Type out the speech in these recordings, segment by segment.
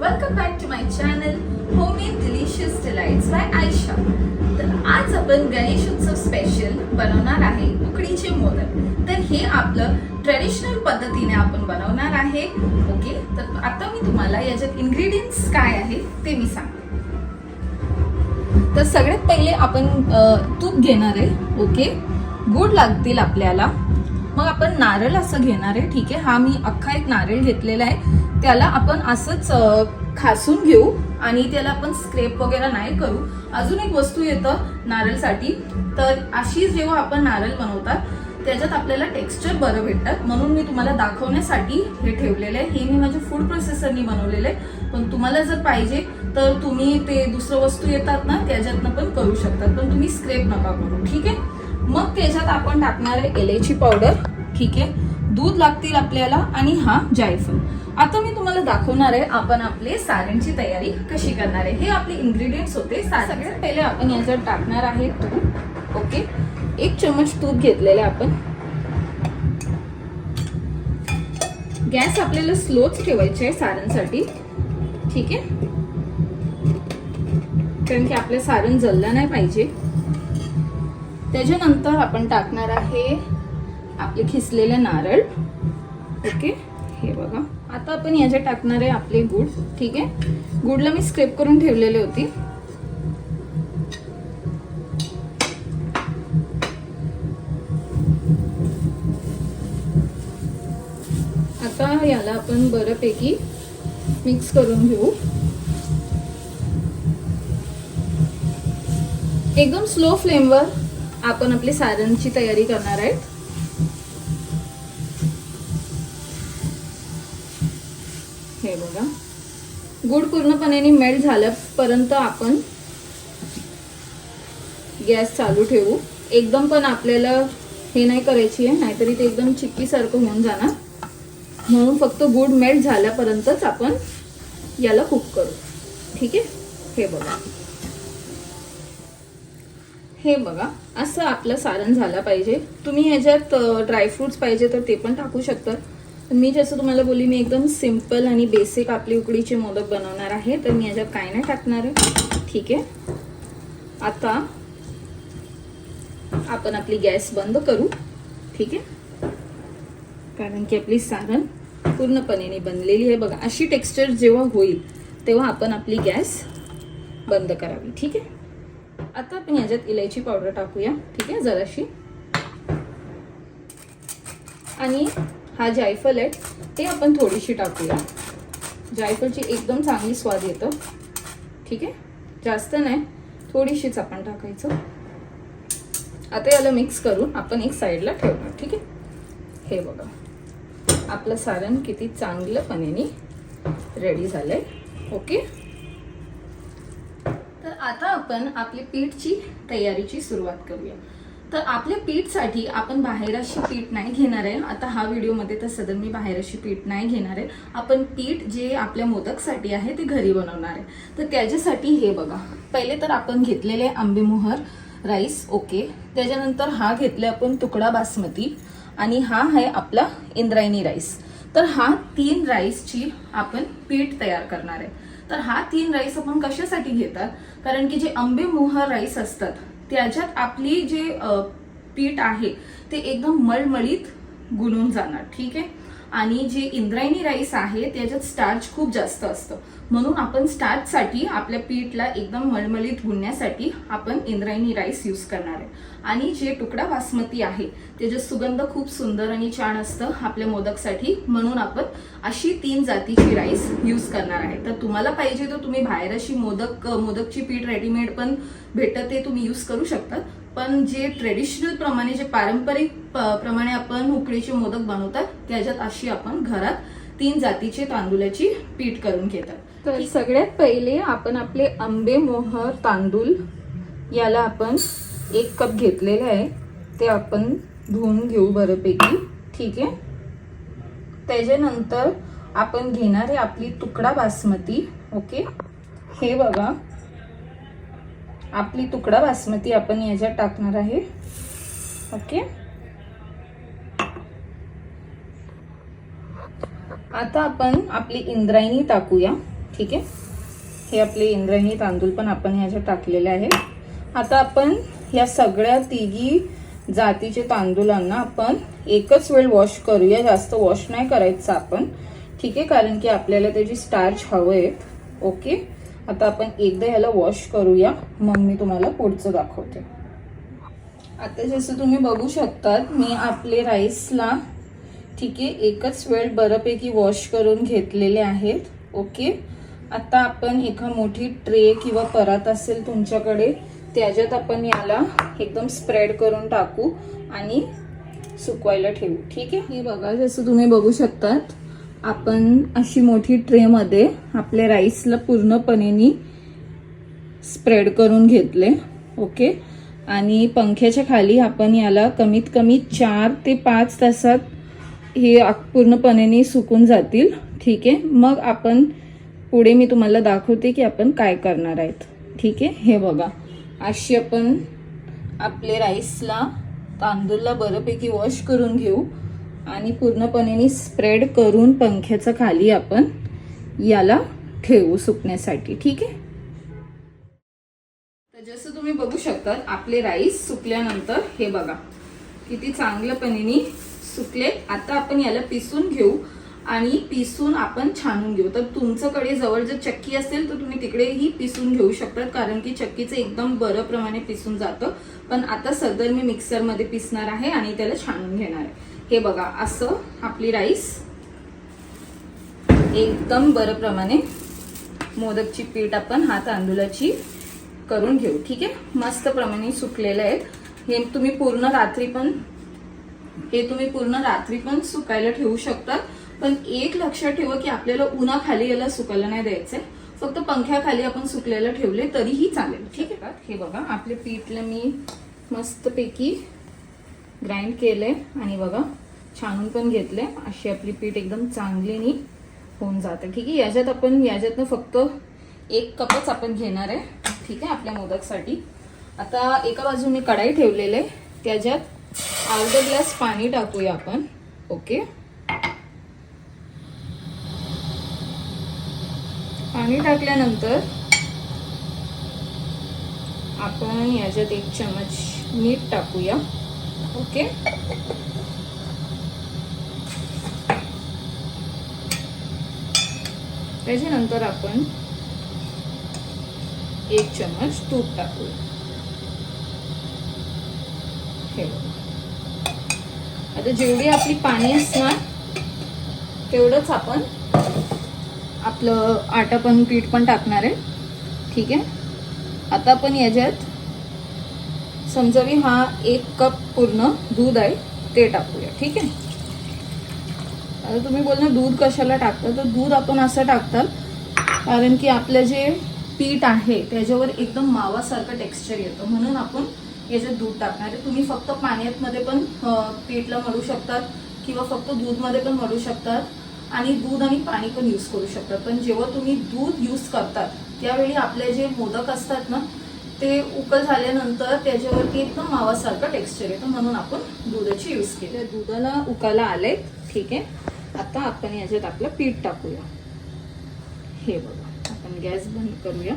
Welcome back to my channel homemade delicious delights by Ayesha. तर आज आपण गणेश उत्सव स्पेशल बनवणार आहे उकडीचे मोदक। तर हे आपलं ट्रेडिशनल पद्धतीने आपण बनवणार आहे। ओके, तर आता मी तुम्हाला याच्यात इन्ग्रेडियंट्स काय आहे ते मी सांगते। तर सगळ्यात पहिले आपण तूप घेणार आहे। ओके, गुड लागतील आपल्याला। मग आपण नारळ असं घेणार आहे। ठीक आहे, हा मी अख्खा एक नारळ घेतलेला आहे। त्याला आपण असंच खासून घेऊ आणि त्याला आपण स्क्रेप वगैरे नाही करू। अजून एक वस्तू येतं नारळसाठी, तर अशी जेव्हा आपण नारळ बनवतात त्याच्यात आपल्याला टेक्स्चर बरं भेटतात, म्हणून मी तुम्हाला दाखवण्यासाठी हे ठेवलेलं आहे। हे मी माझ्या फूड प्रोसेसरनी बनवलेलं आहे, पण तुम्हाला जर पाहिजे तर तुम्ही ते दुसरं वस्तू येतात ना त्याच्यातनं पण करू शकतात, पण तुम्ही स्क्रेप नका करू। ठीक आहे, मग त्याच्यात आपण टाकणार आहे इलायची पावडर। ठीक आहे, दूध लागतील आपल्याला आणि हा जायफळ। आता मी तुम्हाला दाखवणार आहे आपण आपले सारणची तयारी कशी करणार आहे। हे आपले इन्ग्रेडियंट्स होते। सगळ्यात पहिले आपण याच्यात टाकणार आहे तूप। ओके, 1 चम्मच तूप घेतलेले आपण। गॅस आपल्याला स्लोच ठेवायचे आहे सारणसाठी। ठीक आहे, कारण की आपले सारण जळलं नाही पाहिजे। त्याच्यानंतर आपण टाकणार आहे आपले खिसलेले नारळ। ओके, हे बघा। आता आपण याच्यात टाकणार आहे आपले गुड। ठीक आहे, गुडला मी स्क्रेप करून ठेवलेले होती। आता याला आपण बऱ्यापैकी मिक्स करून घेऊ। एकदम स्लो फ्लेमवर आपण आपली सारणची तयारी करणार आहे। हे बघा, गुड पूर्णपणे मेल्ट झाल्यापर्यंत आपण गॅस चालू ठेवू। एकदम पण आपल्याला हे नाही करायची आहे, नाहीतरी ते एकदम चिक्की सारखं होऊन जाणार, म्हणून फक्त गुड मेल्ट झाल्यापर्यंतच आपण याला कुक करू। ठीक आहे, हे बघा, हे बघा, असं आपलं सारण झालं पाहिजे। तुम्ही याच्यात ड्रायफ्रुट्स पाहिजे तर ते पण टाकू शकता। मी जसं तुम्हाला बोलली, मी एकदम सिंपल आणि बेसिक आपली उकडीचे मोदक बनवणार आहे, तर मी याच्यात काय नाही टाकणार आहे। ठीक आहे, आता आपण आपली गॅस बंद करू। ठीक आहे, कारण की आपली सारण पूर्णपणे बनलेली आहे। बघा, अशी टेक्स्चर जेव्हा होईल तेव्हा आपण आपली गॅस बंद करावी। ठीक आहे, आता आपण याच्यात इलायची पावडर टाकूया। ठीक आहे, जराशी, आणि हा जायफळ आहे ते आपण थोडीशी टाकूया। जायफळची एकदम चांगली स्वाद येतो। ठीक आहे, जास्त नाही, थोडीशीच आपण टाकायचं। आता याला मिक्स करून आपण एक साईडला ठेवणार। ठीक आहे, हे बघा, आपलं सारण किती चांगलंपणे रेडी झालंय। ओके, तर आता आपण आपली पीठची तयारीची सुरुवात करूया। तर आपल्या पीठसाठी आपण बाहेर अशी पीठ नाही घेणार आहे। आता हा व्हिडिओमध्ये तर सदन मी बाहेर अशी पीठ नाही घेणार आहे। आपण पीठ जे आपल्या मोदकसाठी आहे ते घरी बनवणार आहे। तर त्याच्यासाठी हे बघा, पहिले तर आपण घेतलेले आंबेमोहर राईस। ओके, त्याच्यानंतर हा घेतले आपण तुकडा बासमती, आणि हा आहे आपला इंद्रायणी राईस। तर हा 3 राईसची आपण पीठ तयार करणार आहे। तर हा 3 राईस आपण कशासाठी घेतात, कारण की जे आंबेमोहर राईस असतात त्याच्यात आपली जे पीठ आहे ते एकदम मळमळीत गुणून जाणार। ठीक आहे, आणि जे इंद्रायणी राईस आहे त्याच्यात स्टार्च खूप जास्त असतं, म्हणून आपण स्टार्चसाठी आपल्या पीठला एकदम मळमळीत गुणण्यासाठी आपण इंद्रायणी राईस यूज करणार आहे। आणि जे तुकडा बासमती आहे त्याचा सुगंध खूप सुंदर आणि छान असतं आपल्या मोदकसाठी, म्हणून आपण अशी 3 जातीची राईस यूज करणार आहे। तर तुम्हाला पाहिजे तर तुम्ही बाहेर अशी मोदकची पीठ रेडीमेड पण भेटत ते तुम्ही यूज करू शकता, पण जे ट्रेडिशनल प्रमाणे, जे पारंपरिक प्रमाणे आपण उकडीचे मोदक बनवतात त्याच्यात अशी आपण घरात 3 जातीचे तांदूळाची पीठ करून घेतात। तर सगळ्यात पहिले आपण आपले आंबेमोहर तांदूळ, याला आपण 1 कप घेतलेले आहे, ते आपण धुवून घेऊ बऱ्यापैकी। ठीक आहे, त्याच्यानंतर आपण घेणार आहे आपली तुकडा बासमती। ओके, हे बघा, आपली तुकडा बासमती आपण याच्यात टाकणार आहे। ओके, आता आपण आपली इंद्रायणी टाकूया। ठीक आहे. हे आपले इंद्रायणी तांदूळ पण आपण ह्याच्यात टाकलेले आहे. आता आपण या सगळ्या तिघी जातीचे तांदूळांना आपण एकच वेळ वॉश करूया. जास्त वॉश नाही करायचं आपण, ठीक आहे, कारण की आपल्याला त्याची स्टार्च हवंय. ओके, आता आपण एकदा ह्याला वॉश करूया, मग मी तुम्हाला पुढचं दाखवते. आता जसं तुम्ही बघू शकतात मी आपले राईसला, ठीक आहे, एकच वेळ बऱ्यापैकी वॉश करून घेतलेले आहेत. ओके, आता आपण एका मोठी ट्रे किंवा परात असेल तुमच्याकडे, त्याच्यात आपण याला एकदम स्प्रेड करून टाकू आणि सुकवायला ठेवू. ठीक आहे. हे बघा, जसं तुम्ही बघू शकतात आपण अशी मोठी ट्रे मध्ये आपल्या राईसला पूर्णपणे स्प्रेड करून घेतले. ओके, आणि पंख्याच्या खाली आपण याला कमीत कमी 4 ते 5 तासात हे पूर्णपणे सुकून जातील. ठीक आहे, मग आपण पुढे मी तुम्हाला दाखवते की आपण काय करणार आहेत. ठीक आहे, हे बघा, अशी आपण आपले राईसला तांदूळला बऱ्यापैकी वॉश करून घेऊ आणि पूर्णपणे स्प्रेड करून पंख्याच्या खाली आपण याला ठेवू सुकण्यासाठी. ठीक आहे. तर जसं तुम्ही बघू शकता आपले राईस सुकल्यानंतर हे बघा किती चांगल्यापणे सुकले. आता आपण याला पिसून घेऊ आणि पिसून आपण छानून घेऊ. तर तुमच्याकडे जवळ जर चक्की असेल तर तुम्ही तिकडेही पिसून घेऊ शकतात, कारण की चक्कीचं एकदम बरं प्रमाणे पिसून जातं. पण आता सदर मी मिक्सरमध्ये पिसणार आहे आणि त्याला छानून घेणार आहे. हे बघा, असं आपली राईस एकदम बरं प्रमाणे मोदकची पीठ आपण हा तांदूळाची करून घेऊ. ठीक आहे, मस्त प्रमाणे सुकलेले आहेत. हे तुम्ही पूर्ण रात्री पण सुकायला ठेवू शकता. पण एक लक्षात ठेवा की आपल्याला उन्हाखाली याला सुकायला नाही द्यायचंय, फक्त पंख्याखाली आपण सुकलेला ठेवले तरीही चालेल. ठीक आहे. हे बघा, आपले पीठला मी मस्तपैकी ग्राइंड केले आणि बघा छानून पण घेतले. अशी आपली पीठ एकदम चांगली होऊन जाते. ठीक आहे, याच्यातनं फक्त 1 कपच आपण घेणार आहे. ठीक आहे, आपल्या मोदकसाठी. आता एका बाजूने कढाई ठेवलेले, त्याच्यात अर्धा ग्लास पाणी टाकूया आपण. ओके, पाणी टाकल्यानंतर आपण याच्यात 1 चमच मीठ टाकूया. ओके, त्याच्यानंतर आपण 1 चमच तूप टाकूया. हे आता जेवढी आपली पाणी असणार तेवढंच आपण आपलं आटा पण पीठ पण टाकणार आहे. ठीक आहे, आता आपण याच्यात समजावी हा 1 कप पूर्ण दूध आहे ते टाकूया. ठीक आहे. आता तुम्ही बोलणार दूध कशाला टाकता, तर दूध आपण असं टाकतात कारण की आपलं जे पीठ आहे त्याच्यावर एकदम मावासारखं टेक्स्चर येतं, म्हणून आपण याच्यात दूध टाकणार आहे. तुम्ही फक्त पाण्यामध्ये पण पीठला मळू शकतात किंवा फक्त दूधमध्ये पण मळू शकतात आणि दूध आणि पाणी पण यूज करू शकतात. पण जेव्हा तुम्ही दूध यूज करतात त्यावेळी आपले जे मोदक असतात ना ते उकळ झाल्यानंतर त्याच्यावरती एकदम मावासारखं टेक्स्चर येतं, म्हणून आपण दुधाची यूज केली. दुधाला उकाला आले. ठीक आहे, आता आपण याच्यात आपलं पीठ टाकूया. हे बघा, आपण गॅस बंद करूया.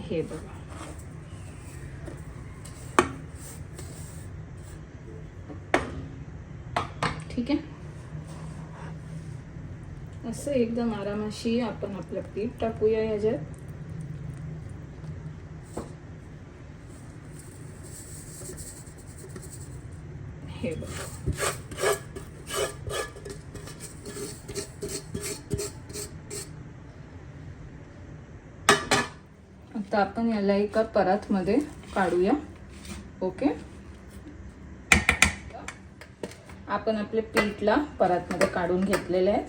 हे बघा, ठीक आहे. असं एकदम आरामाशी आपण आपलं पीठ टाकूया याच्यात. हे बघा, आता आपण याला एका परातमध्ये काढूया. ओके, आपण आपले पीठला परातमध्ये काढून घेतलेले आहेत.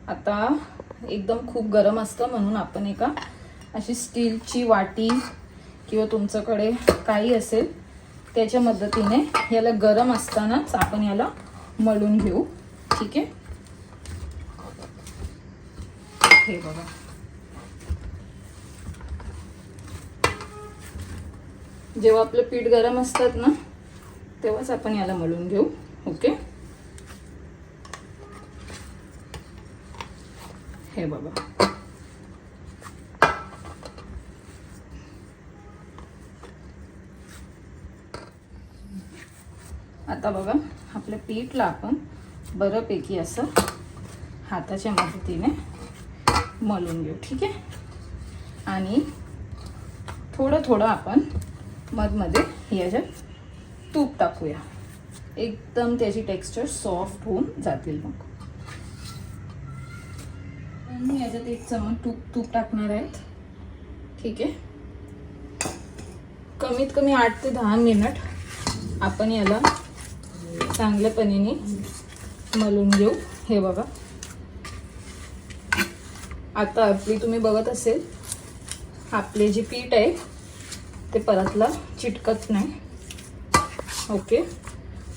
आता एकदम खूप गरम असतं म्हणून आपण एका अशी स्टीलची वाटी किंवा तुमच्याकडे काही असेल त्याच्या मदतीने याला गरम असतानाच आपण याला मळून घेऊ. ठीक आहे, हे बघा, जेव्हा आपलं पीठ गरम असतात ना तेव्हाच आपण याला मळून घेऊ. ओके, हे बघा. आता बघा आपल्या पीठला आपण बऱ्यापैकी असं हाताच्या मदतीने मळून घेऊ. ठीक आहे. आणि थोडं थोडं आपण मध्ये याच्यात तूप टाकूया. एकदम त्याची टेक्स्चर सॉफ्ट होऊन जातील. मग मी याच्यात 1 चमच तूप टाकणार आहेत. ठीक आहे. कमीत कमी 8 ते 10 मिनिट आपण याला चांगल्यापणे मळून घेऊ. हे बघा आता आपली तुम्ही बघत असेल आपले जे पीठ आहे ते परतला चिटकत नाही. ओके.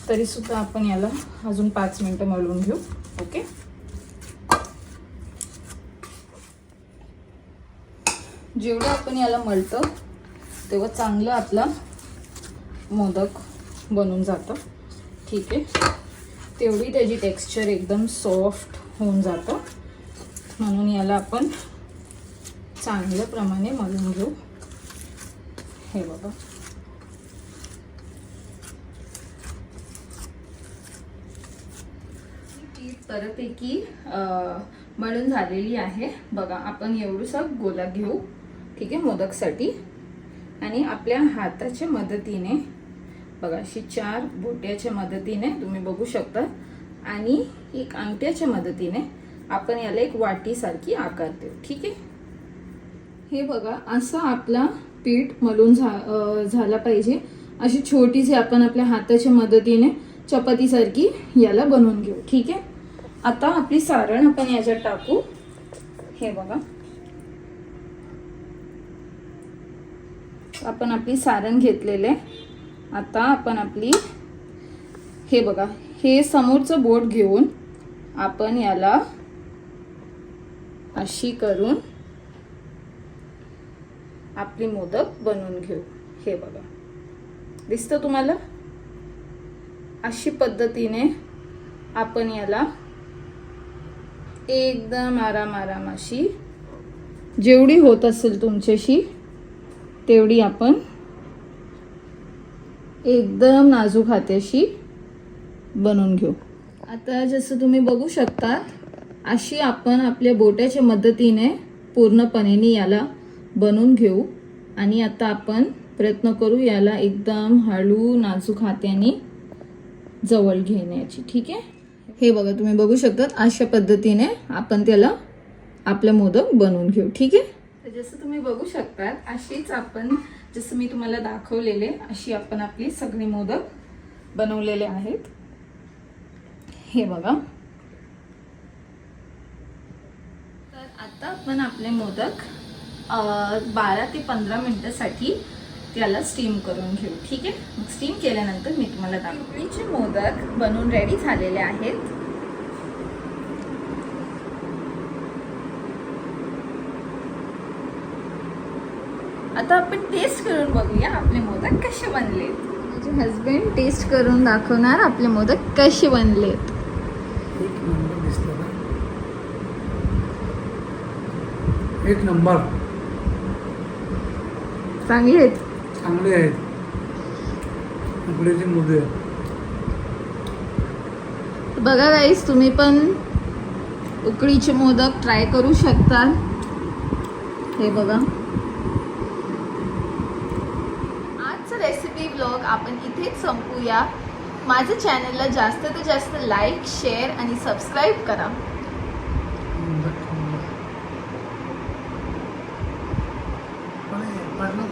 तरी सुद्धा आपण याला अजून 5 मिनिटं मळून घेऊ. ओके. जेवढं आपण याला मळतो तेव्हा चांगलं आपला मोदक बनून जातं. ठीक आहे. तेवढी त्याची टेक्स्चर एकदम सॉफ्ट होऊन जातं. म्हणून याला आपण चांगल्या प्रमाणे मळून घेऊ. हे बघा पीठ बऱ्यापैकी मळून झालेली आहे. बघा आपण एवढूसा गोला घेऊ. ठीक आहे. मोदकसाठी आणि आपल्या हाताच्या मदतीने बघा अशी 4 बोट्याच्या मदतीने तुम्ही बघू शकता आणि 1 अंगठ्याच्या मदतीने आपण याला एक वाटीसारखी आकार देऊ. ठीक आहे. हे बघा असं आपला पीठ मळून झाला पाहिजे. अशी छोटीशी आपण आपल्या हाताच्या मदतीने चपातीसारखी याला बनवून घेऊ. ठीक आहे. आता आपली सारण आपण याच्यात टाकू. हे बघा आपण आपली सारण घेतलेले. आता आपण आपली हे बघा हे समोरचं बोट घेऊन आपण याला अशी करून आपली मोदक बनवून घेऊ. हे बघा दिसतं तुम्हाला. अशी पद्धतीने आपण याला एकदम आराम अशी जेवढी होत असेल तुमच्याशी तेवढी आपण एकदम नाजूक हाताशी बनवून घेऊ. आता जसं तुम्ही बघू शकता अशी आपण आपल्या बोटाच्या मदतीने पूर्णपणे याला बनवून घेऊ. आणि आता आपण प्रयत्न करू याला एकदम हळू नाजूक हाताने जवळ घेण्याची. ठीक आहे. हे बघा तुम्ही बघू शकता अशा पद्धतीने आपण त्याला आपलं मोदक बनवून घेऊ. ठीक आहे. तर जसं तुम्ही बघू शकता अशीच आपण जसं मी तुम्हाला दाखवलेले अशी आपण आपली सगळी मोदक बनवलेले आहेत. हे बघा. तर आता आपण आपले मोदक 12 ते 15 मिनिटासाठी त्याला स्टीम करून घेऊ. ठीक आहे. मग स्टीम केल्यानंतर मी तुम्हाला दाखवते. मोदक बनवून रेडी झालेले आहेत. आता आपण टेस्ट करून बघूया आपले मोदक कसे बनलेत. माझे हस्बंड टेस्ट करून दाखवणार आपले मोदक कसे बनलेत. एक नंबर. चांगले आहेत. चांगले आहेत. उकडीचे मोदक बघा गाईस तुम्ही पण उकडीचे मोदक ट्राय करू शकता. हे बघा आजचा रेसिपी व्लॉग आपण इथेच संपूया. माझ्या चॅनलला जास्तीत जास्त लाईक शेअर आणि सबस्क्राईब करा. पडलं